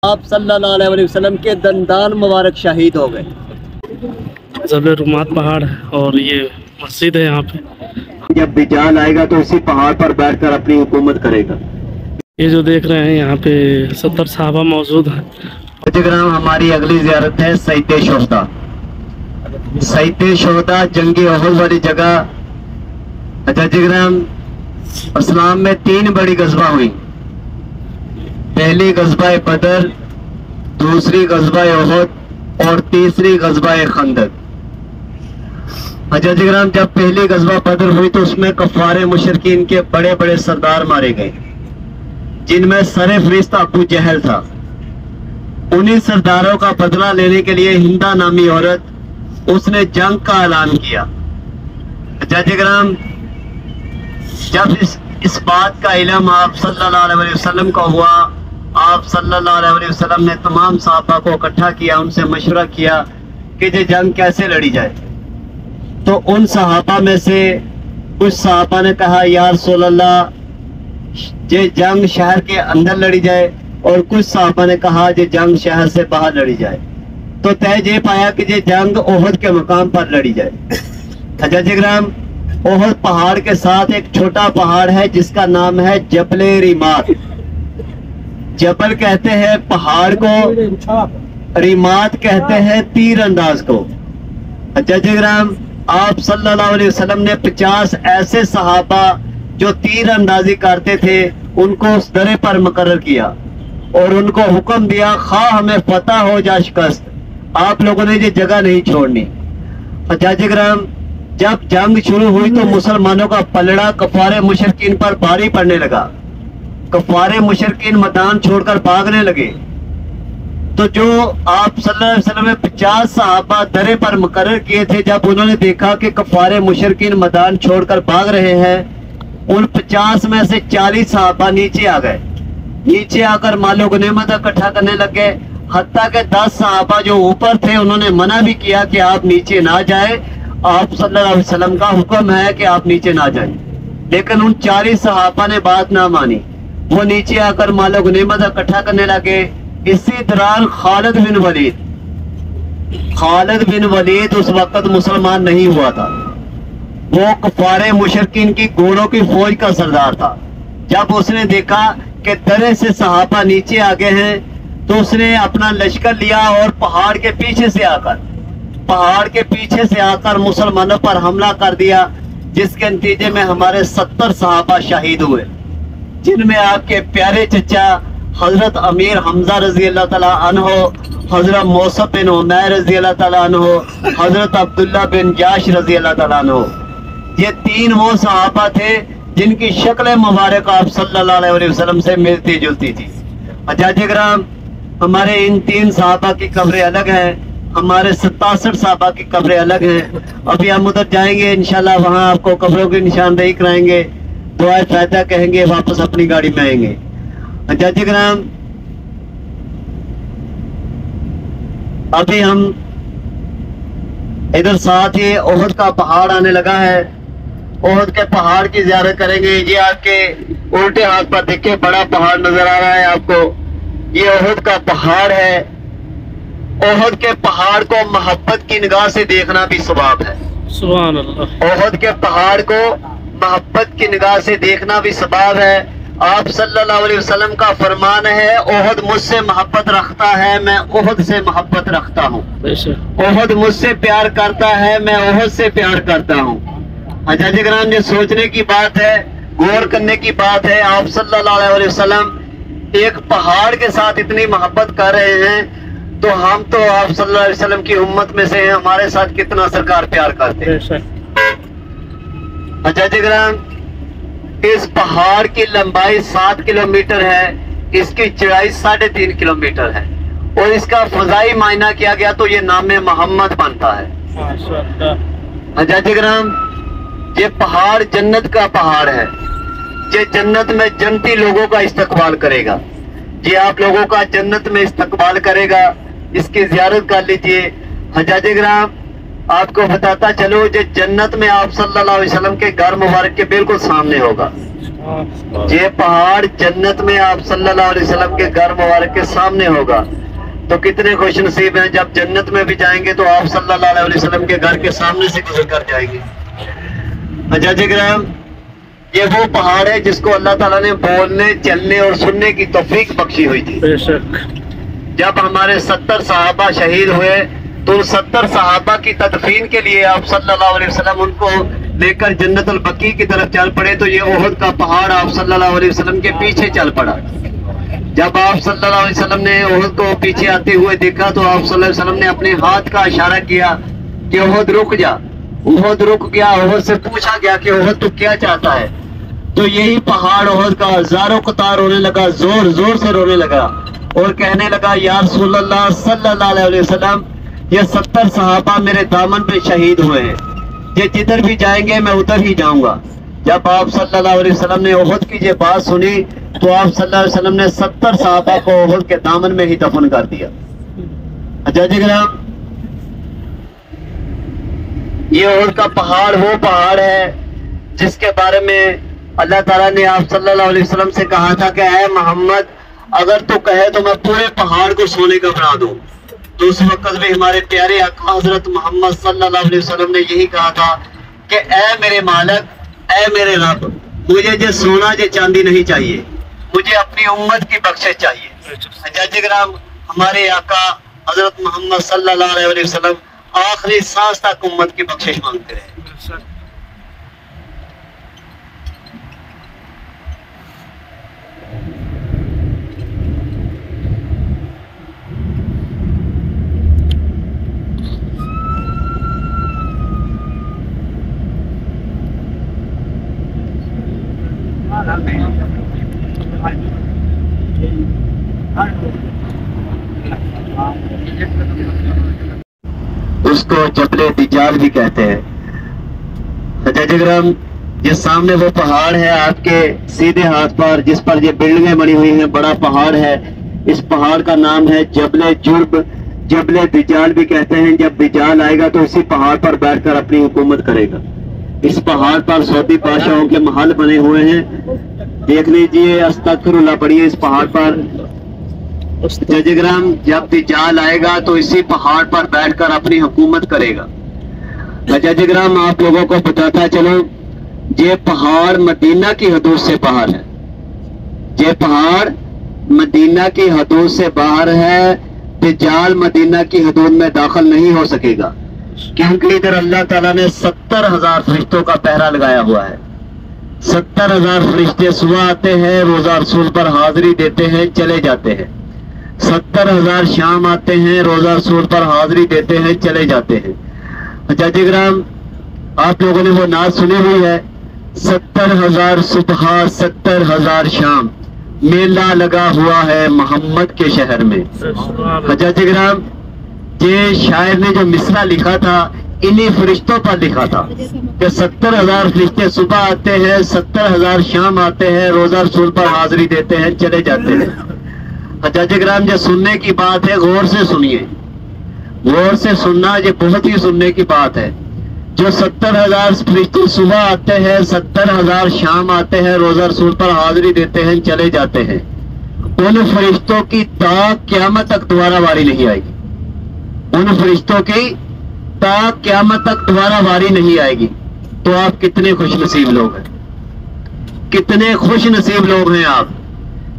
آپ صلی اللہ علیہ وسلم کے دندان مبارک شہید ہو گئے۔ جبل رمات پہاڑ ہے اور یہ مسجد ہے یہاں پہ۔ جب بجال آئے گا تو اسی پہاڑ پر بیٹھ کر اپنی حکومت کرے گا۔ یہ جو دیکھ رہے ہیں یہاں پہ 70 صحابہ موجود ہیں۔ گرام ہماری اگلی زیارت ہے سعید شہداء۔ سعید شہداء جنگ احد والی جگہ۔ گرام اسلام میں 3 بڑی غزوہ ہوئی۔ پہلی غزوہ بدر، دوسری غزوہ احد اور تیسری غزوہ خندق۔ حضرت گرام جب پہلی غزوہ بدر ہوئی تو اس میں کفار مشرکین کے بڑے بڑے سردار مارے گئے، جن میں سر فہرست ابو جہل تھا۔ انہی سرداروں کا بدلہ لینے کے لیے ہندا نامی عورت اس نے جنگ کا اعلان کیا۔ حضرت گرام جب اس بات کا علم آپ صلی اللہ علیہ وسلم کو ہوا، آپ صلی اللہ علیہ وسلم نے تمام صحابہ کو اکٹھا کیا، ان سے مشورہ کیا کہ یہ جنگ کیسے لڑی جائے۔ تو ان صحابہ میں سے کچھ صحابہ نے کہا یا رسول اللہ یہ جنگ شہر کے اندر لڑی جائے، اور کچھ صحابہ نے کہا یہ جنگ شہر سے باہر لڑی جائے۔ تو طے یہ پایا کہ یہ جنگ احد کے مقام پر لڑی جائے۔ حضرت گرام احد پہاڑ کے ساتھ ایک چھوٹا پہاڑ ہے جس کا نام ہے جبل ریمات۔ جبل کہتے ہیں پہاڑ کو، ریمات کہتے ہیں تیر انداز کو۔ حضرت گرام آپ صلی اللہ علیہ وسلم نے 50 ایسے صحابہ جو تیر اندازی کرتے تھے ان کو اس درے پر مقرر کیا اور ان کو حکم دیا خواہ ہمیں فتح ہو یا شکست، آپ لوگوں نے یہ جگہ نہیں چھوڑنی۔ حضرت گرام جب جنگ شروع ہوئی تو مسلمانوں کا پلڑا کفار مشرکین پر بھاری پڑنے لگا۔ کفار مشرکین میدان چھوڑ کر بھاگنے لگے۔ تو جو آپ صلی اللہ علیہ وسلم نے 50 صحابہ درے پر مقرر کیے تھے، جب انہوں نے دیکھا کہ کفار مشرکین میدان چھوڑ کر بھاگ رہے ہیں، ان 50 میں سے 40 صحابہ نیچے آ گئے۔ نیچے آ کر مال و غنیمت اکٹھا کرنے لگے، حتیٰ کہ 10 صحابہ جو اوپر تھے انہوں نے منع بھی کیا کہ آپ نیچے نہ جائیں، آپ صلی اللہ علیہ وسلم کا حکم ہے کہ آپ نیچے نہ جائیں۔ لیکن ان 40 صحابہ نے بات نہ مانی، وہ نیچے آ کر مال و غنیمت اکٹھا کرنے لگے۔ اسی دوران خالد بن ولید اس وقت مسلمان نہیں ہوا تھا، وہ کفار مشرکین کی گھوڑوں کی فوج کا سردار تھا۔ جب اس نے دیکھا کہ درے سے صحابہ نیچے آ گئے ہیں تو اس نے اپنا لشکر لیا اور پہاڑ کے پیچھے سے آ کر مسلمانوں پر حملہ کر دیا، جس کے نتیجے میں ہمارے 70 صحابہ شہید ہوئے، جن میں آپ کے پیارے چچا حضرت امیر حمزہ رضی اللہ تعالیٰ عنہ، حضرت موصب بن عمیر رضی اللہ تعالیٰ عنہ، حضرت عبداللہ بن جاش رضی اللہ تعالیٰ عنہ۔ یہ 3 وہ صحابہ تھے جن کی شکل مبارک آپ صلی اللہ علیہ وسلم سے ملتی جلتی تھی۔ حضرت گرام ہمارے ان 3 صحابہ کی قبریں الگ ہیں، ہمارے 67 صحابہ کی قبریں الگ ہیں۔ ابھی ہم ادھر جائیں گے انشاءاللہ، وہاں آپ کو قبروں کی نشاندہی کرائیں گے، دعائے فائدہ کہیں گے، واپس اپنی گاڑی میں آئیں گے۔ حضرت گرام ابھی ہم ادھر ساتھ ہی احد کا پہاڑ آنے لگا ہے، احد کے پہاڑ کی زیارت کریں گے۔ یہ آپ کے الٹے ہاتھ پر دیکھیں بڑا پہاڑ نظر آ رہا ہے آپ کو، یہ احد کا پہاڑ ہے۔ احد کے پہاڑ کو محبت کی نگاہ سے دیکھنا بھی ثواب ہے۔ سبحان اللہ۔ احد کے پہاڑ کو محبت کی نگاہ سے دیکھنا بھی ثواب ہے۔ آپ صلی اللہ علیہ وسلم کا فرمان ہے احد مجھ سے محبت رکھتا ہے، میں احد سے محبت رکھتا ہوں۔ احد مجھ سے پیار کرتا ہے، میں احد سے پیار کرتا ہوں۔ حضرت گرام یہ سوچنے کی بات ہے، غور کرنے کی بات ہے، آپ صلی اللہ علیہ وسلم ایک پہاڑ کے ساتھ اتنی محبت کر رہے ہیں، تو ہم تو آپ صلی اللہ علیہ وسلم کی امت میں سے ہیں، ہمارے ساتھ کتنا سرکار پیار کرتے ہیں۔ حضرت گرام اس پہاڑ کی لمبائی 7 کلومیٹر ہے، اس کی چڑھائی 3.5 کلومیٹر ہے، اور اس کا فضائی معنی کیا گیا تو یہ نام محمد بنتا ہے۔ حضرت گرام یہ پہاڑ جنت کا پہاڑ ہے، یہ جنت میں جنتی لوگوں کا استقبال کرے گا، یہ آپ لوگوں کا جنت میں استقبال کرے گا، اس کی زیارت کر لیجئے۔ حضرت گرام آپ کو بتاتا چلو، یہ جنت میں آپ صلی اللہ علیہ وسلم کے گھر مبارک کے بالکل سامنے ہوگا۔ یہ پہاڑ جنت میں آپ صلی اللہ علیہ وسلم کے گھر مبارک کے سامنے ہوگا. تو کتنے خوش نصیب ہیں جب جنت میں بھی جائیں گے تو آپ صلی اللہ علیہ وسلم کے گھر کے سامنے سے گزر کر جائیں گے. حجاج کرام، یہ وہ پہاڑ ہے جس کو اللہ تعالیٰ نے بولنے، چلنے اور سننے کی توفیق بخشی ہوئی تھی. بے شک. جب ہمارے 70 صحابہ شہید ہوئے تو ان 70 صحابہ کی تدفین کے لیے آپ صلی اللہ علیہ وسلم ان کو لے کر جنت البقیع کی طرف چل پڑے تو یہ احد کا پہاڑ آپ صلی اللہ علیہ وسلم کے پیچھے چل پڑا. جب آپ صلی اللہ علیہ وسلم نے احد کو پیچھے آتے ہوئے دیکھا تو آپ صلی اللہ علیہ وسلم نے اپنے ہاتھ کا اشارہ کیا کہ احد رک جا. احد رک گیا. احد سے پوچھا گیا کہ احد تو کیا چاہتا ہے؟ تو یہی پہاڑ احد کا ہزاروں قطار رونے لگا، زور زور سے رونے لگا اور کہنے لگا یا رسول اللہ صلی اللہ علیہ وسلم، یہ 70 صحابہ میرے دامن پہ شہید ہوئے ہیں، یہ جدھر بھی جائیں گے میں ادھر ہی جاؤں گا. جب آپ صلی اللہ علیہ وسلم نے احد کی یہ بات سنی تو آپ صلی اللہ علیہ وسلم نے 70 صحابہ کو احد کے دامن میں ہی دفن کر دیا. حجاج کرام، یہ احد کا پہاڑ وہ پہاڑ ہے جس کے بارے میں اللہ تعالیٰ نے آپ صلی اللہ علیہ وسلم سے کہا تھا کہ اے محمد اگر تو کہے تو میں پورے پہاڑ کو سونے کا بنا دوں. تو اس وقت بھی ہمارے پیارے آقا حضرت محمد صلی اللہ علیہ وسلم نے یہی کہا تھا کہ اے میرے مالک، اے میرے رب، مجھے جو سونا جو چاندی نہیں چاہیے، مجھے اپنی امت کی بخشش چاہیے. حجاج کرام، ہمارے آقا حضرت محمد صلی اللہ علیہ وسلم آخری سانس تک امت کی بخشش مانگتے رہے. اس کو جبل دجال بھی کہتے ہیں. حجاج کرام، یہ سامنے وہ پہاڑ ہے آپ کے سیدھے ہاتھ پر جس پر یہ بلڈنگیں بنی ہوئی ہیں، بڑا پہاڑ ہے. اس پہاڑ کا نام ہے جبل جرب، جبل دجال بھی کہتے ہیں. جب دجال آئے گا تو اسی پہاڑ پر بیٹھ کر اپنی حکومت کرے گا. اس پہاڑ پر سعودی بادشاہوں کے محل بنے ہوئے ہیں. دیکھ لیجئے، استغفر اللہ پڑھیے اس پہاڑ پر. حجاج کرام، جب دجال آئے گا تو اسی پہاڑ پر بیٹھ کر اپنی حکومت کرے گا. حجاج کرام، آپ لوگوں کو بتاتا چلو، یہ پہاڑ مدینہ کی حدود سے باہر ہے. یہ پہاڑ مدینہ کی حدود سے باہر ہے. دجال مدینہ کی حدود میں داخل نہیں ہو سکے گا کیونکہ ادھر اللہ تعالیٰ نے 70,000 فرشتوں کا پہرا لگایا ہوا ہے. 70,000 فرشتے صبح آتے ہیں، روزہ رسول پر حاضری دیتے ہیں، چلے جاتے ہیں. 70,000 شام آتے ہیں، روزہ رسول پر حاضری دیتے ہیں، چلے جاتے ہیں. حجاج کرام، آپ لوگوں نے وہ نعت سنی ہوئی ہے، 70,000 صبح 70,000 شام، میلہ لگا ہوا ہے محمد کے شہر میں. حجاج کرام، یہ شاعر نے جو مصرع لکھا تھا انہی فرشتوں پر لکھا تھا کہ 70,000 فرشتے صبح آتے ہیں، 70,000 شام آتے ہیں، روزہ رسول پر حاضری دیتے ہیں، چلے جاتے ہیں. حجاج کرام، جو سننے کی بات ہے غور سے سنیے، غور سے سننا، یہ بہت ہی سننے کی بات ہے. جو 70,000 فرشتے صبح آتے ہیں، 70,000 شام آتے ہیں، روزہ رسول پر حاضری دیتے ہیں، چلے جاتے ہیں، ان فرشتوں کی تا قیامت تک دوبارہ واری نہیں آئے گی. ان فرشتوں کی تا قیامت تک دوبارہ واری نہیں آئے گی. تو آپ کتنے خوش نصیب لوگ ہیں، کتنے خوش نصیب لوگ ہیں آپ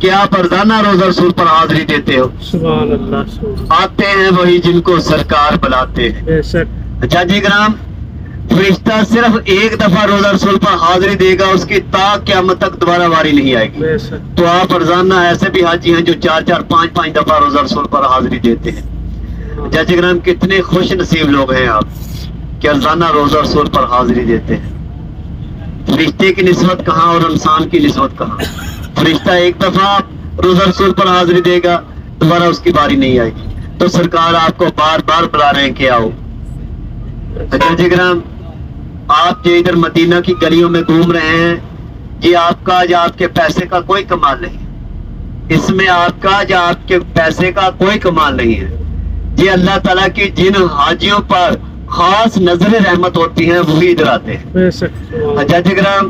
کہ آپ ارزانہ روزہ رسول پر حاضری دیتے ہو. سبحان اللہ. آتے ہیں وہی جن کو سرکار بلاتے ہیں. حجاج کرام، فرشتہ صرف ایک دفعہ روزہ رسول پر حاضری دے گا، اس کی تا قیامت تک دوبارہ واری نہیں آئے گی. تو آپ ارزانہ ایسے بھی حاجی ہیں جو 4 5 دفعہ روزہ رسول پر حاضری دیتے ہیں. حجاج کرام، کتنے خوش نصیب لوگ ہیں آپ کہ ارزانہ روزہ رسول پر حاضری دیتے ہیں. فرشتے کی نسبت کہاں اور انسان کی نسبت کہاں. فرشتہ ایک دفعہ روزہ رسول پر حاضری دے گا، دوبارہ اس کی باری نہیں آئے گی. تو سرکار آپ کو بار بار بلا رہے ہیں کہ آؤ. حجاج کرام، آپ جو ادھر مدینہ کی گلیوں میں گھوم رہے ہیں، یہ آپ کا یا آپ کے پیسے کا کوئی کمال نہیں. اس میں آپ کا یا آپ کے پیسے کا کوئی کمال نہیں ہے. یہ اللہ تعالیٰ کی جن حاجیوں پر خاص نظر رحمت ہوتی ہیں وہی ادھر آتے ہیں. حجاج کرام،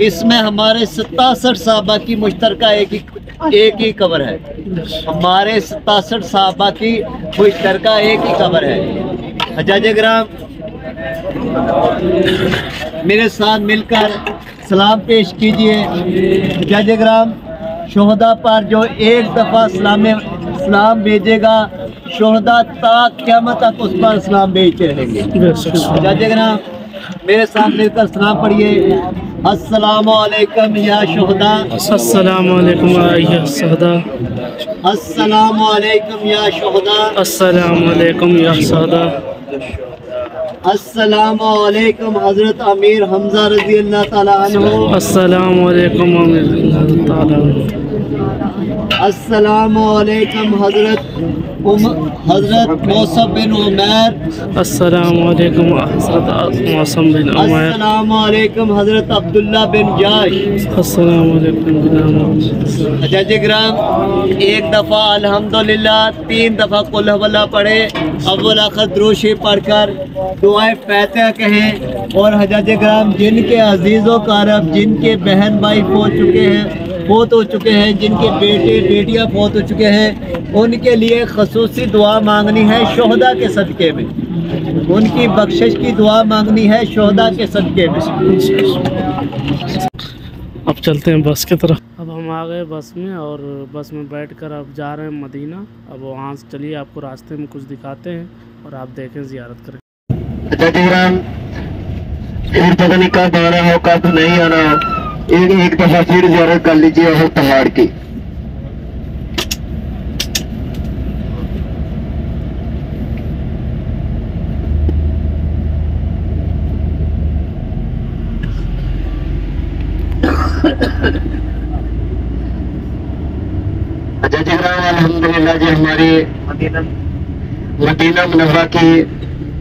اس میں ہمارے 67 صحابہ کی مشترکہ ایک ہی قبر ہے. ہمارے 67 صحابہ کی مشترکہ ایک ہی قبر ہے. حجاج کرام میرے ساتھ مل کر سلام پیش کیجئے. حجاج کرام شہداء پر جو ایک دفعہ سلام بھیجے گا شہداء تا قیامت تک اس پر سلام بھیجتے رہیں گے. حجاج کرام میرے ساتھ مل کر سلام پڑھیے. السلام علیکم یا شہداء. السلام علیکم یا شہداء. السلام علیکم یا شہداء. السلام علیکم یا شہداء. السلام علیکم حضرت امیر حمزہ رضی اللہ تعالیٰ عنہ. السلام علیکم اللہ تعالیٰ. السلام علیکم حضرت موسم بن عمیر. السلام علیکم حضرت موسم بن عمیر. السلام علیکم حضرت عبداللہ بن جاش. السلام علیکم. حجاج کرام ایک دفعہ الحمدللہ 3 دفعہ قل ہو اللہ پڑھے. اول آخر درود شریف پڑھ کر دعائیں فاتحہ کہیں. اور حجاج کرام جن کے عزیز و اقارب جن کے بہن بھائی فوت ہو چکے ہیں جن کے بیٹے بیٹیاں فوت ہو چکے ہیں ان کے لیے خصوصی دعا مانگنی ہے شہداء کے صدقے میں. ان کی بخشش کی دعا مانگنی ہے شہداء کے صدقے میں. اب چلتے ہیں بس کی طرف. اب ہم آ گئے بس میں اور بس میں بیٹھ کر اب جا رہے ہیں مدینہ. اب وہاں سے چلیے آپ کو راستے میں کچھ دکھاتے ہیں اور آپ دیکھیں زیارت کریں. پھر پتہ نہیں کب آنا ہو کب نہیں آنا ہو ایک دفعہ پھر زیارت کر لیجیے وہ پہاڑ کی. الحمدللہ جی ہماری مدینہ منورہ کی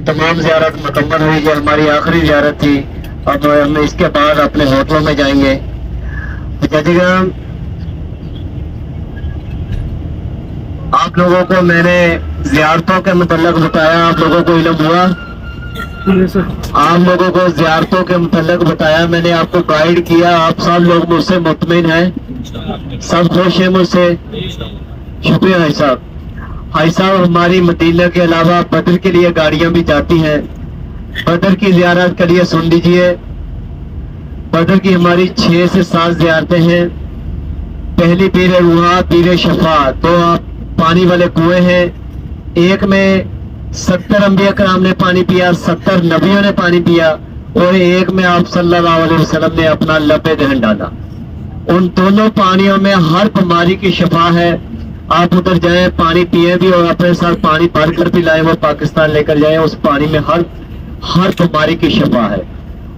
تمام زیارت مکمل ہوئی. یہ ہماری آخری زیارت تھی. اب ہم اس کے بعد اپنے ہوٹلوں میں جائیں گے. حجاج کرام آپ لوگوں کو میں نے زیارتوں کے متعلق بتایا. آپ لوگوں کو علم ہوا؟ آپ لوگوں کو زیارتوں کے متعلق بتایا. میں نے آپ کو گائیڈ کیا. آپ سب لوگ مجھ سے مطمئن ہیں؟ سب خوش ہیں مجھ سے؟ شکریہ بھائی صاحب. بھائی صاحب ہماری مدینہ کے علاوہ بدر کے لیے گاڑیاں بھی جاتی ہیں. بدر کی زیارت کے لیے سن لیجئے. بدر کی ہماری 6 سے 7 زیارتیں ہیں. پہلی پیر روحا پیر شفا 2 پانی والے کنویں ہیں. ایک میں 70 انبیاء کرام نے پانی پیا 70 نبیوں نے پانی پیا اور ایک میں آپ صلی اللہ علیہ وسلم نے اپنا لب دہن ڈالا. ان دونوں پانیوں میں ہر بیماری کی شفا ہے. آپ ادھر جائیں پانی پیئیں بھی اور اپنے ساتھ پانی بھر کر بھی لائیں. وہ پاکستان لے کر جائیں. اس پانی میں ہر بیماری کی شفا ہے.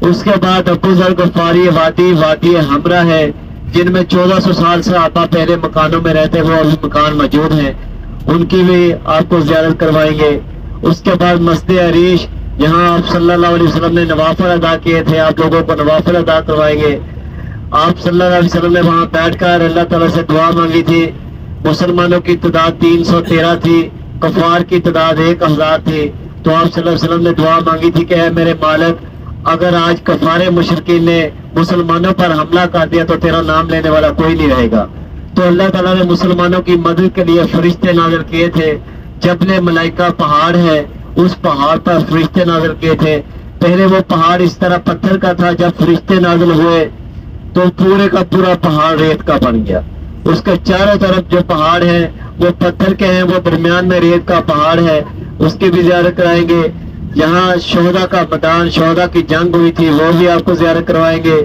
اس کے بعد ابو ذر غفاری وادی ہمرا ہے جن میں 1400 سال سے صحابہ پہلے مکانوں میں رہتے وہ ابھی مکان موجود ہیں. ان کی بھی آپ کو زیارت کروائیں گے. اس کے بعد مسجد عریش جہاں آپ صلی اللہ علیہ وسلم نے نوافل ادا کیے تھے آپ لوگوں کو نوافل ادا کروائیں گے. آپ صلی اللہ علیہ وسلم نے وہاں بیٹھ کر اللہ تعالیٰ سے دعا مانگی تھی. مسلمانوں کی تعداد 313 تھی. کفار کی تعداد 1000 تھی. تو آپ صلی اللہ علیہ وسلم نے دعا مانگی تھی کہ اے میرے مالک اگر آج کفار مشرکین نے مسلمانوں پر حملہ کر دیا تو تیرا نام لینے والا کوئی نہیں رہے گا. تو اللہ تعالیٰ نے مسلمانوں کی مدد کے لیے فرشتے نازل کیے تھے. جبل ملائکہ پہاڑ ہے اس پہاڑ پر فرشتے نازل کیے تھے. پہلے وہ پہاڑ اس طرح پتھر کا تھا. جب فرشتے نازل ہوئے تو پورے کا پورا پہاڑ ریت کا بن گیا. اس کے چاروں طرف جو پہاڑ ہیں وہ پتھر کے ہیں. وہ درمیان میں ریت کا پہاڑ ہے. اس کی بھی زیارت کرائیں گے. جہاں شہداء کا میدان شہداء کی جنگ ہوئی تھی وہ بھی آپ کو زیارت کروائیں گے.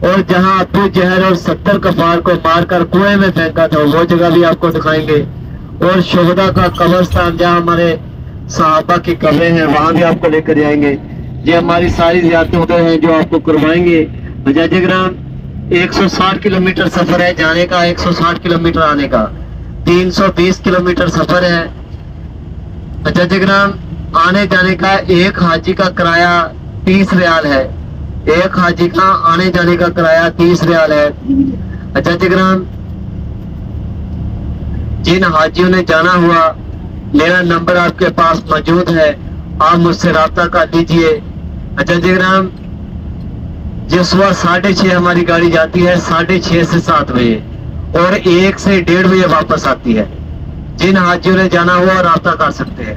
اور جہاں ابو جہل اور 70 کفار کو مار کر کنویں میں پھینکا تھا وہ جگہ بھی آپ کو دکھائیں گے. اور شہداء کا قبرستان جہاں ہمارے صحابہ کی قبریں ہیں وہاں بھی آپ کو لے کر جائیں گے. یہ ہماری ساری زیارتیں ہیں جو آپ کو کروائیں گے. حجاج کرام 160 کلومیٹر سفر ہے جانے کا 160 کلومیٹر آنے کا 320 کلومیٹر سفر ہے. حجاج کرام آنے جانے کا ایک حاجی کا کرایہ 30 ریال ہے. ایک حاجی کا آنے جانے کا کرایہ 30 ریال ہے. حجاج کرام جن حاجیوں نے جانا ہوا میرا نمبر آپ کے پاس موجود ہے. آپ مجھ سے رابطہ کر لیجئے. حجاج کرام جو صبح 6:30 ہماری گاڑی جاتی ہے 6:30 سے 7 بجے اور 1 سے 1:30 بجے واپس آتی ہے. جن حاجیوں نے جانا ہوا رابطہ کر سکتے ہیں.